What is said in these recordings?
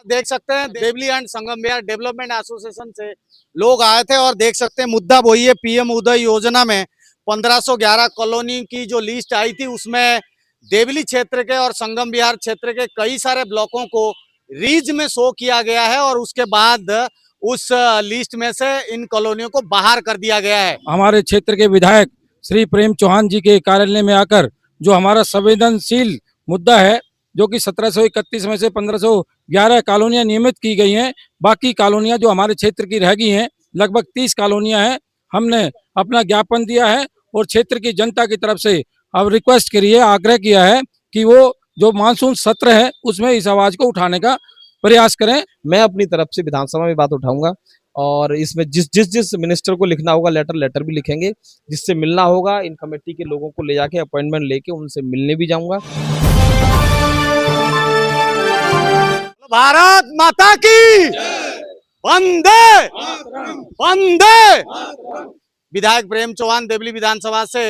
देख सकते हैं Deoli and Sangam Vihar development association से लोग आए थे और देख सकते हैं मुद्दा वही है। पीएम उदय योजना में 1511 कॉलोनी की जो लिस्ट आई थी उसमें देवली क्षेत्र के और संगम विहार क्षेत्र के कई सारे ब्लॉकों को रीज में शो किया गया है और उसके बाद उस लिस्ट में से इन कॉलोनियों को बाहर कर दिया गया है। हमारे क्षेत्र के विधायक श्री प्रेम चौहान जी के कार्यालय में आकर जो हमारा संवेदनशील मुद्दा है, जो कि 1731 में से 1511 कॉलोनियां नियमित की गई हैं, बाकी कॉलोनियां जो हमारे क्षेत्र की रह गई हैं लगभग 30 कॉलोनियां हैं, हमने अपना ज्ञापन दिया है और क्षेत्र की जनता की तरफ से अब रिक्वेस्ट करी है, आग्रह किया है कि वो जो मानसून सत्र है उसमें इस आवाज को उठाने का प्रयास करें। मैं अपनी तरफ से विधानसभा में बात उठाऊंगा और इसमें जिस मिनिस्टर को लिखना होगा लेटर भी लिखेंगे, जिससे मिलना होगा इन कमेटी के लोगों को ले जाके अपॉइंटमेंट लेके उनसे मिलने भी जाऊंगा। भारत माता की वंदे वंदे। विधायक प्रेम चौहान देवली विधानसभा से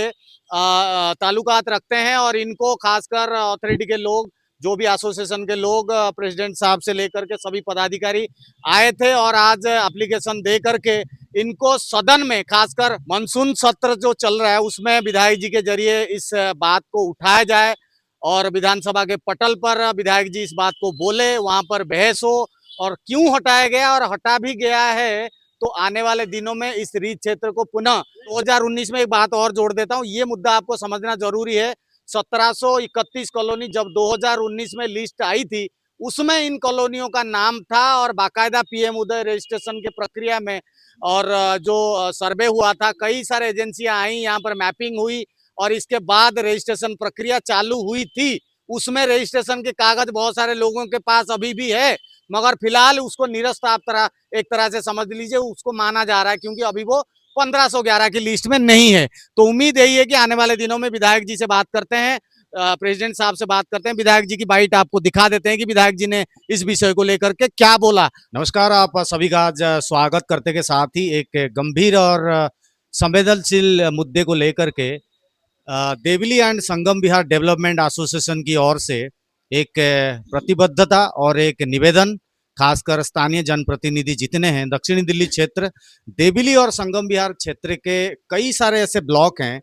ताल्लुकात रखते हैं और इनको खासकर अथॉरिटी के लोग, जो भी एसोसिएशन के लोग, प्रेसिडेंट साहब से लेकर के सभी पदाधिकारी आए थे और आज एप्लीकेशन दे करके इनको सदन में, खासकर मानसून सत्र जो चल रहा है उसमें विधायक जी के जरिए इस बात को उठाया जाए और विधानसभा के पटल पर विधायक जी इस बात को बोले, वहां पर बहस हो और क्यों हटाया गया और हटा भी गया है तो आने वाले दिनों में इस रीच क्षेत्र को पुनः 2019 में एक बात और जोड़ देता हूं, ये मुद्दा आपको समझना जरूरी है। 1731 कॉलोनी जब 2019 में लिस्ट आई थी उसमें इन कॉलोनियों का नाम था और बाकायदा पीएम उदय रजिस्ट्रेशन के प्रक्रिया में और जो सर्वे हुआ था, कई सारे एजेंसियां आई, यहाँ पर मैपिंग हुई और इसके बाद रजिस्ट्रेशन प्रक्रिया चालू हुई थी। उसमें रजिस्ट्रेशन के कागज बहुत सारे लोगों के पास अभी भी है, मगर फिलहाल उसको निरस्त आप एक तरह से समझ लीजिए, उसको माना जा रहा है क्योंकि अभी वो 1511 की लिस्ट में नहीं है। तो उम्मीद यही है कि आने वाले दिनों में विधायक जी से बात करते हैं, प्रेसिडेंट साहब से बात करते हैं, विधायक जी की बाइट आपको दिखा देते हैं कि विधायक जी ने इस विषय को लेकर के क्या बोला। नमस्कार, आप सभी का आज स्वागत करते के साथ ही एक गंभीर और संवेदनशील मुद्दे को लेकर के Deoli and Sangam Vihar development association की ओर से एक प्रतिबद्धता और एक निवेदन, खासकर स्थानीय जनप्रतिनिधि जितने हैं दक्षिणी दिल्ली क्षेत्र, देवली और संगम विहार क्षेत्र के कई सारे ऐसे ब्लॉक हैं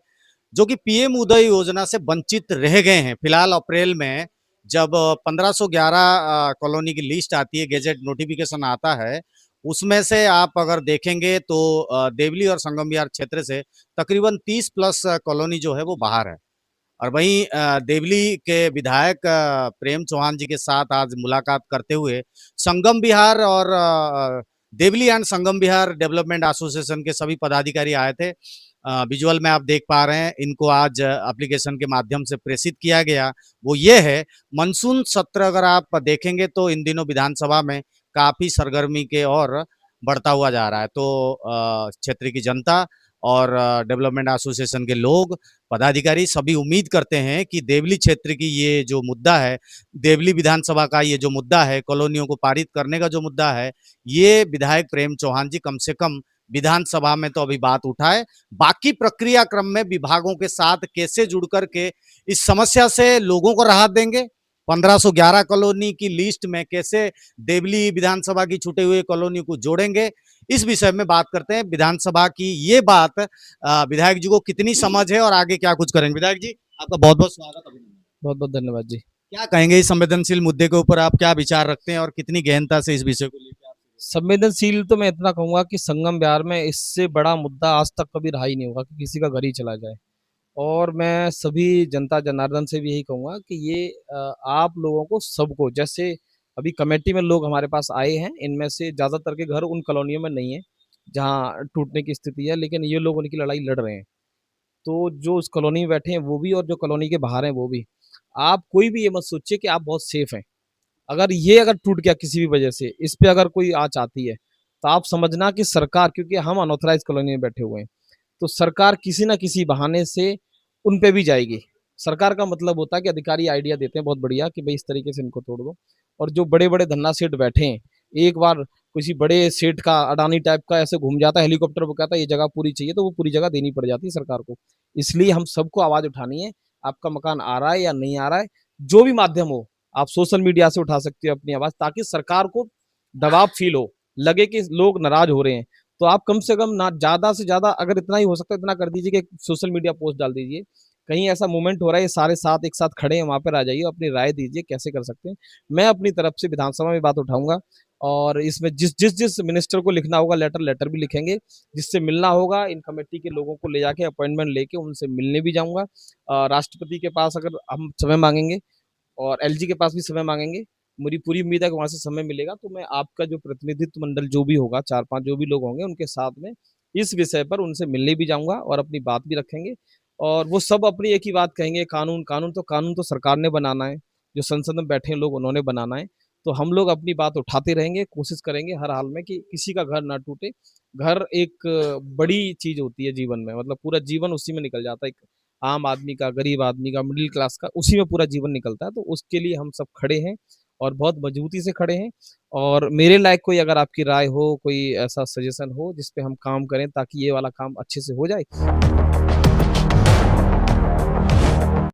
जो कि पीएम उदय योजना से वंचित रह गए हैं। फिलहाल अप्रैल में जब 1511 कॉलोनी की लिस्ट आती है, गेजेट नोटिफिकेशन आता है, उसमें से आप अगर देखेंगे तो देवली और संगम विहार क्षेत्र से तकरीबन 30 प्लस कॉलोनी जो है वो बाहर है। और वहीं देवली के विधायक प्रेम चौहान जी के साथ आज मुलाकात करते हुए संगम विहार और Deoli and Sangam Vihar development association के सभी पदाधिकारी आए थे। विजुअल में आप देख पा रहे हैं, इनको आज एप्लीकेशन के माध्यम से प्रेषित किया गया। वो ये है, मानसून सत्र अगर आप देखेंगे तो इन दिनों विधानसभा में काफी सरगर्मी के और बढ़ता हुआ जा रहा है। तो क्षेत्र की जनता और डेवलपमेंट एसोसिएशन के लोग, पदाधिकारी सभी उम्मीद करते हैं कि देवली क्षेत्र की ये जो मुद्दा है, देवली विधानसभा का ये जो मुद्दा है, कॉलोनियों को पारित करने का जो मुद्दा है, ये विधायक प्रेम चौहान जी कम से कम विधानसभा में तो अभी बात उठाए, बाकी प्रक्रिया क्रम में विभागों के साथ कैसे जुड़ करके इस समस्या से लोगों को राहत देंगे, 1511 कॉलोनी की लिस्ट में कैसे देवली विधानसभा की छूटे हुए कॉलोनी को जोड़ेंगे, इस विषय में बात करते हैं। विधानसभा की ये बात विधायक जी को कितनी समझ है और आगे क्या कुछ करेंगे। विधायक जी, आपका बहुत बहुत स्वागत, अभिनंदन। बहुत बहुत धन्यवाद जी। क्या कहेंगे इस संवेदनशील मुद्दे के ऊपर, आप क्या विचार रखते हैं और कितनी गहनता से इस विषय को लेकर? संवेदनशील तो मैं इतना कहूंगा कि संगम विहार में इससे बड़ा मुद्दा आज तक कभी रहा ही नहीं होगा कि किसी का घर ही चला जाए। और मैं सभी जनता जनार्दन से भी यही कहूंगा कि ये आप लोगों को, सबको, जैसे अभी कमेटी में लोग हमारे पास आए हैं, इनमें से ज्यादातर के घर उन कॉलोनियों में नहीं है जहां टूटने की स्थिति है, लेकिन ये लोग उनकी लड़ाई लड़ रहे हैं। तो जो उस कॉलोनी में बैठे हैं वो भी और जो कॉलोनी के बाहर हैं वो भी, आप कोई भी ये मत सोचिए कि आप बहुत सेफ हैं। अगर टूट गया किसी भी वजह से, इस पे अगर कोई आँच आती है तो आप समझना कि सरकार, क्योंकि हम अनऑथराइज कॉलोनी में बैठे हुए हैं, तो सरकार किसी ना किसी बहाने से उन पे भी जाएगी। सरकार का मतलब होता है कि अधिकारी आइडिया देते हैं बहुत बढ़िया कि भाई इस तरीके से इनको तोड़ दो, और जो बड़े बड़े धन्ना सेठ बैठे हैं, एक बार किसी बड़े सेठ का, अडानी टाइप का ऐसे घूम जाता है हेलीकॉप्टर पर, कहता है ये जगह पूरी चाहिए, तो वो पूरी जगह देनी पड़ जाती है सरकार को। इसलिए हम सबको आवाज उठानी है, आपका मकान आ रहा है या नहीं आ रहा है, जो भी माध्यम हो, आप सोशल मीडिया से उठा सकते हो अपनी आवाज, ताकि सरकार को दबाव फील हो, लगे कि लोग नाराज हो रहे हैं। तो आप कम से कम ना ज्यादा से ज्यादा, अगर इतना ही हो सकता है इतना कर दीजिए कि सोशल मीडिया पोस्ट डाल दीजिए, कहीं ऐसा मूवमेंट हो रहा है, ये सारे साथ एक साथ खड़े हैं, वहां पर आ जाइए, अपनी राय दीजिए कैसे कर सकते हैं। मैं अपनी तरफ से विधानसभा में बात उठाऊंगा, और इसमें जिस मिनिस्टर को लिखना होगा लेटर भी लिखेंगे, जिससे मिलना होगा इन कमेटी के लोगों को ले जाके अपॉइंटमेंट लेके उनसे मिलने भी जाऊंगा। राष्ट्रपति के पास अगर हम समय मांगेंगे और एलजी के पास भी समय मांगेंगे, मेरी पूरी उम्मीद है कि वहां से समय मिलेगा, तो मैं आपका जो प्रतिनिधित्व मंडल जो भी होगा, 4-5 जो भी लोग होंगे, उनके साथ में इस विषय पर उनसे मिलने भी जाऊंगा और अपनी बात भी रखेंगे। और वो सब अपनी एक ही बात कहेंगे, कानून तो सरकार ने बनाना है, जो संसद में बैठे लोग उन्होंने बनाना है। तो हम लोग अपनी बात उठाते रहेंगे, कोशिश करेंगे हर हाल में कि किसी का घर ना टूटे। घर एक बड़ी चीज होती है जीवन में, मतलब पूरा जीवन उसी में निकल जाता है, एक आम आदमी का, गरीब आदमी का, मिडिल क्लास का, उसी में पूरा जीवन निकलता है। तो उसके लिए हम सब खड़े हैं और बहुत मजबूती से खड़े हैं। और मेरे लायक कोई अगर आपकी राय हो, कोई ऐसा सजेशन हो जिस पे हम काम करें ताकि ये वाला काम अच्छे से हो जाए,